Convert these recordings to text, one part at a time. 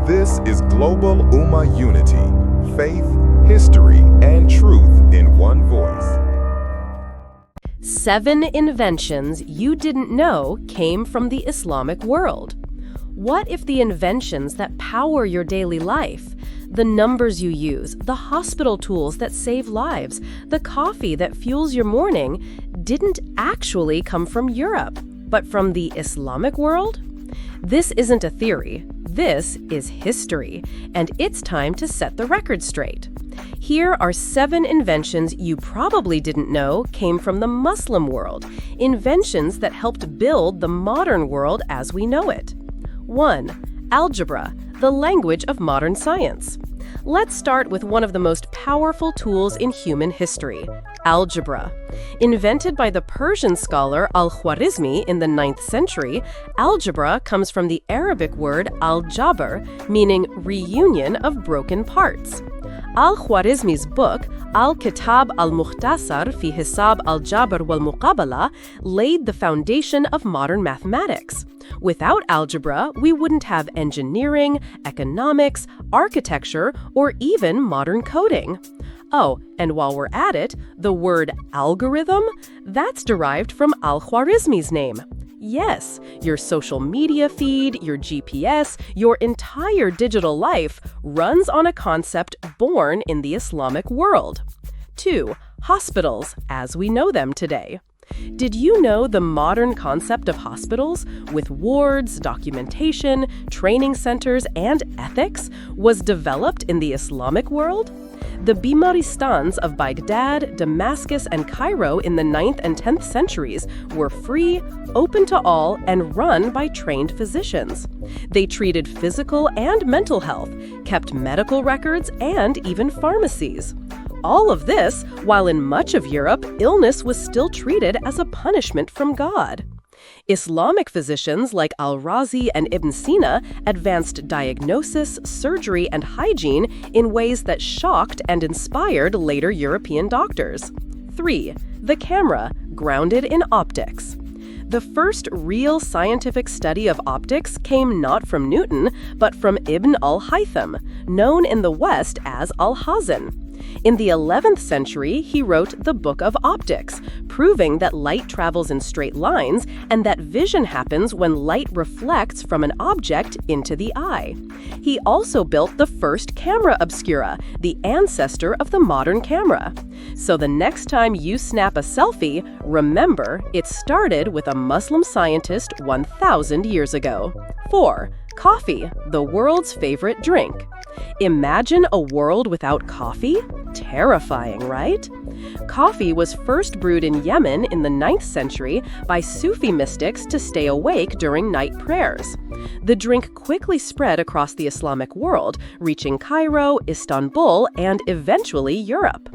This is Global Ummah Unity, faith, history, and truth in one voice. 7 inventions you didn't know came from the Islamic world. What if the inventions that power your daily life, the numbers you use, the hospital tools that save lives, the coffee that fuels your morning, didn't actually come from Europe, but from the Islamic world? This isn't a theory. This is history, and it's time to set the record straight. Here are 7 inventions you probably didn't know came from the Muslim world, inventions that helped build the modern world as we know it. 1. Algebra, the language of modern science. Let's start with one of the most powerful tools in human history, algebra. Invented by the Persian scholar al-Khwarizmi in the 9th century, algebra comes from the Arabic word al-jabr, meaning reunion of broken parts. Al-Khwarizmi's book, Al-Kitab al-Mukhtasar fi Hisab al-Jabr wal-Muqabala, laid the foundation of modern mathematics. Without algebra, we wouldn't have engineering, economics, architecture, or even modern coding. Oh, and while we're at it, the word algorithm, that's derived from Al-Khwarizmi's name. Yes, your social media feed, your GPS, your entire digital life runs on a concept born in the Islamic world. 2. Hospitals, as we know them today. Did you know the modern concept of hospitals, with wards, documentation, training centers, and ethics, was developed in the Islamic world? The Bimaristans of Baghdad, Damascus, and Cairo in the 9th and 10th centuries were free, open to all, and run by trained physicians. They treated physical and mental health, kept medical records, and even pharmacies. All of this while in much of Europe, illness was still treated as a punishment from God. Islamic physicians like Al-Razi and Ibn Sina advanced diagnosis, surgery, and hygiene in ways that shocked and inspired later European doctors. 3. The camera, grounded in optics. The first real scientific study of optics came not from Newton, but from Ibn al-Haytham, known in the West as Al-Hazan. In the 11th century, he wrote the Book of Optics, proving that light travels in straight lines and that vision happens when light reflects from an object into the eye. He also built the first camera obscura, the ancestor of the modern camera. So the next time you snap a selfie, remember it started with a Muslim scientist 1,000 years ago. 4. Coffee, the world's favorite drink. Imagine a world without coffee? Terrifying, right? Coffee was first brewed in Yemen in the 9th century by Sufi mystics to stay awake during night prayers. The drink quickly spread across the Islamic world, reaching Cairo, Istanbul, and eventually Europe.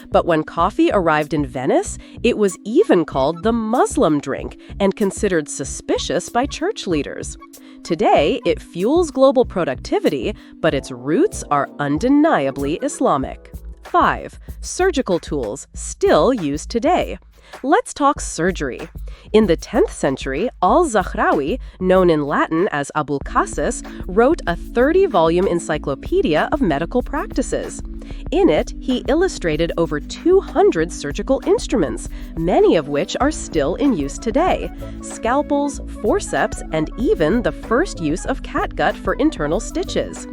But when coffee arrived in Venice, it was even called the Muslim drink and considered suspicious by church leaders. Today, it fuels global productivity, but its roots are undeniably Islamic. 5. Surgical tools, still used today. Let's talk surgery. In the 10th century, al-Zaghrawi, known in Latin as Abul Qasis, wrote a 30-volume encyclopedia of medical practices. In it, he illustrated over 200 surgical instruments, many of which are still in use today: scalpels, forceps, and even the first use of catgut for internal stitches.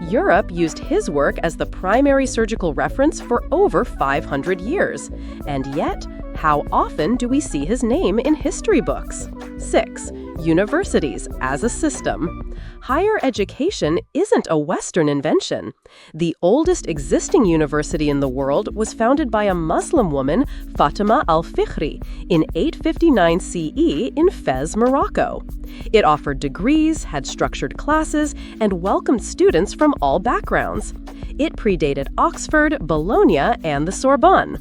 Europe used his work as the primary surgical reference for over 500 years. And yet, how often do we see his name in history books? 6. Universities as a system. Higher education isn't a Western invention. The oldest existing university in the world was founded by a Muslim woman, Fatima al-Fikhri, in 859 CE in Fez, Morocco. It offered degrees, had structured classes, and welcomed students from all backgrounds. It predated Oxford, Bologna, and the Sorbonne.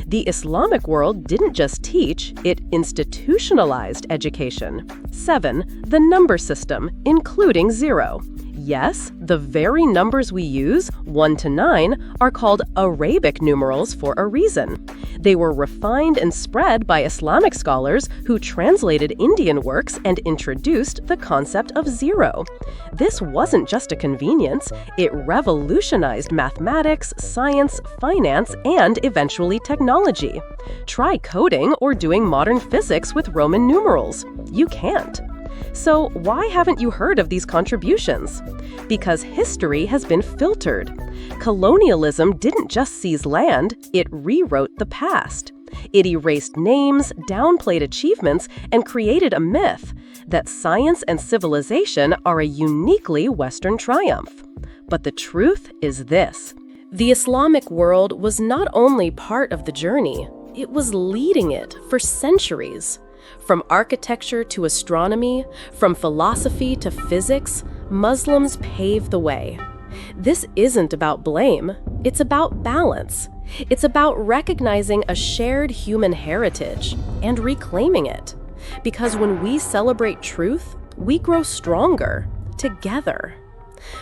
The Islamic world didn't just teach, it institutionalized education. 7. The number system, including 0. Yes, the very numbers we use, 1 to 9, are called Arabic numerals for a reason. They were refined and spread by Islamic scholars who translated Indian works and introduced the concept of 0. This wasn't just a convenience, it revolutionized mathematics, science, finance, and eventually technology. Try coding or doing modern physics with Roman numerals. You can't. So why haven't you heard of these contributions? Because history has been filtered. Colonialism didn't just seize land, it rewrote the past. It erased names, downplayed achievements, and created a myth that science and civilization are a uniquely Western triumph. But the truth is this: the Islamic world was not only part of the journey, it was leading it for centuries. From architecture to astronomy, from philosophy to physics, Muslims paved the way. This isn't about blame, it's about balance. It's about recognizing a shared human heritage and reclaiming it. Because when we celebrate truth, we grow stronger together.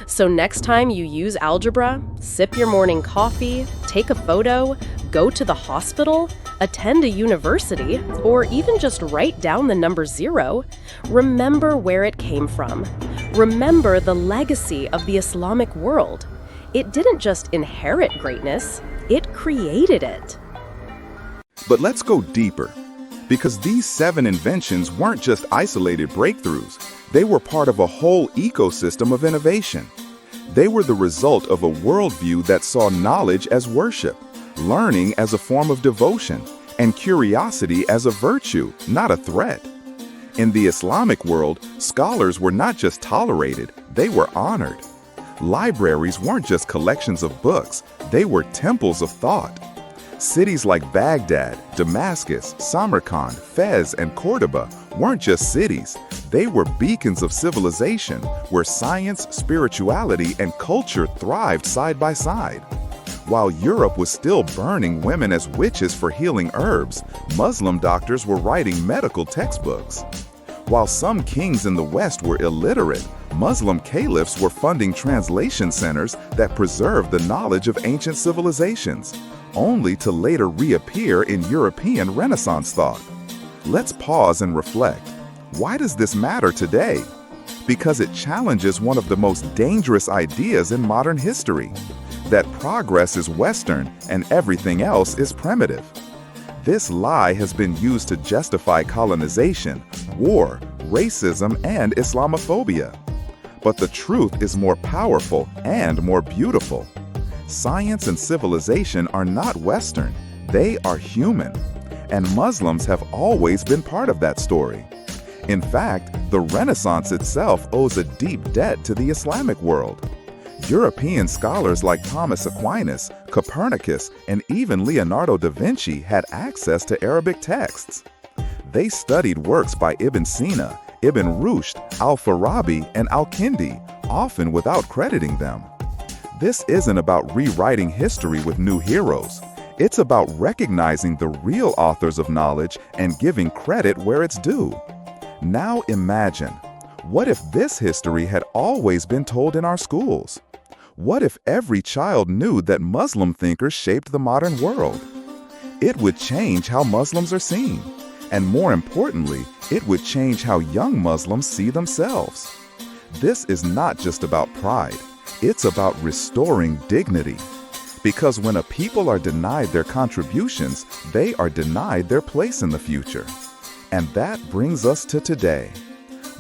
So next time you use algebra, sip your morning coffee, take a photo, go to the hospital, attend a university, or even just write down the number 0, remember where it came from. Remember the legacy of the Islamic world. It didn't just inherit greatness, it created it. But let's go deeper, because these 7 inventions weren't just isolated breakthroughs. They were part of a whole ecosystem of innovation. They were the result of a worldview that saw knowledge as worship, learning as a form of devotion, and curiosity as a virtue, not a threat. In the Islamic world, scholars were not just tolerated, they were honored. Libraries weren't just collections of books, they were temples of thought. Cities like Baghdad, Damascus, Samarkand, Fez, and Cordoba weren't just cities, they were beacons of civilization where science, spirituality, and culture thrived side by side. While Europe was still burning women as witches for healing herbs, Muslim doctors were writing medical textbooks. While some kings in the West were illiterate, Muslim caliphs were funding translation centers that preserved the knowledge of ancient civilizations, only to later reappear in European Renaissance thought. Let's pause and reflect. Why does this matter today? Because it challenges one of the most dangerous ideas in modern history: that progress is Western and everything else is primitive. This lie has been used to justify colonization, war, racism, and Islamophobia. But the truth is more powerful and more beautiful. Science and civilization are not Western, they are human. And Muslims have always been part of that story. In fact, the Renaissance itself owes a deep debt to the Islamic world. European scholars like Thomas Aquinas, Copernicus, and even Leonardo da Vinci had access to Arabic texts. They studied works by Ibn Sina, Ibn Rushd, Al-Farabi, and Al-Kindi, often without crediting them. This isn't about rewriting history with new heroes. It's about recognizing the real authors of knowledge and giving credit where it's due. Now imagine, what if this history had always been told in our schools? What if every child knew that Muslim thinkers shaped the modern world? It would change how Muslims are seen. And more importantly, it would change how young Muslims see themselves. This is not just about pride. It's about restoring dignity. Because when a people are denied their contributions, they are denied their place in the future. And that brings us to today.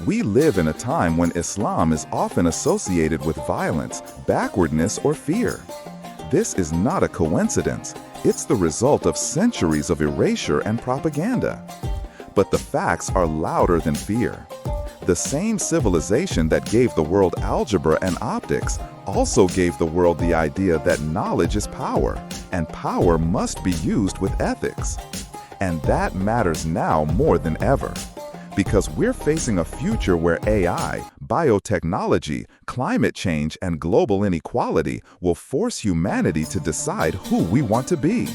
We live in a time when Islam is often associated with violence, backwardness, or fear. This is not a coincidence. It's the result of centuries of erasure and propaganda. But the facts are louder than fear. The same civilization that gave the world algebra and optics also gave the world the idea that knowledge is power, and power must be used with ethics. And that matters now more than ever. Because we're facing a future where AI, biotechnology, climate change, and global inequality will force humanity to decide who we want to be.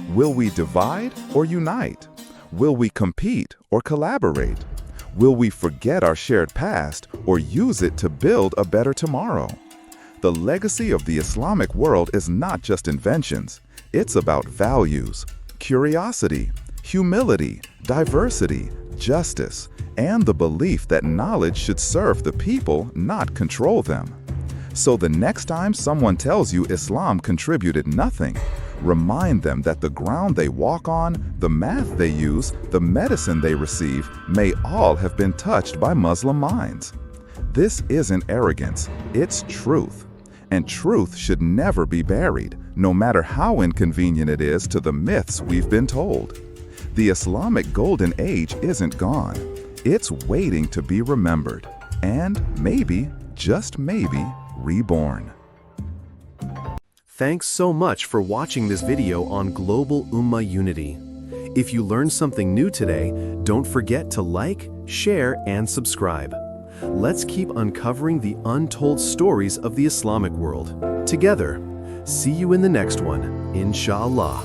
Will we divide or unite? Will we compete or collaborate? Will we forget our shared past or use it to build a better tomorrow? The legacy of the Islamic world is not just inventions. It's about values, curiosity, humility, diversity, justice, and the belief that knowledge should serve the people, not control them. So the next time someone tells you Islam contributed nothing, remind them that the ground they walk on, the math they use, the medicine they receive, may all have been touched by Muslim minds. This isn't arrogance, it's truth. And truth should never be buried, no matter how inconvenient it is to the myths we've been told. The Islamic Golden Age isn't gone. It's waiting to be remembered, and maybe, just maybe, reborn. Thanks so much for watching this video on Global Ummah Unity. If you learned something new today, don't forget to like, share, and subscribe. Let's keep uncovering the untold stories of the Islamic world. Together. See you in the next one, inshallah.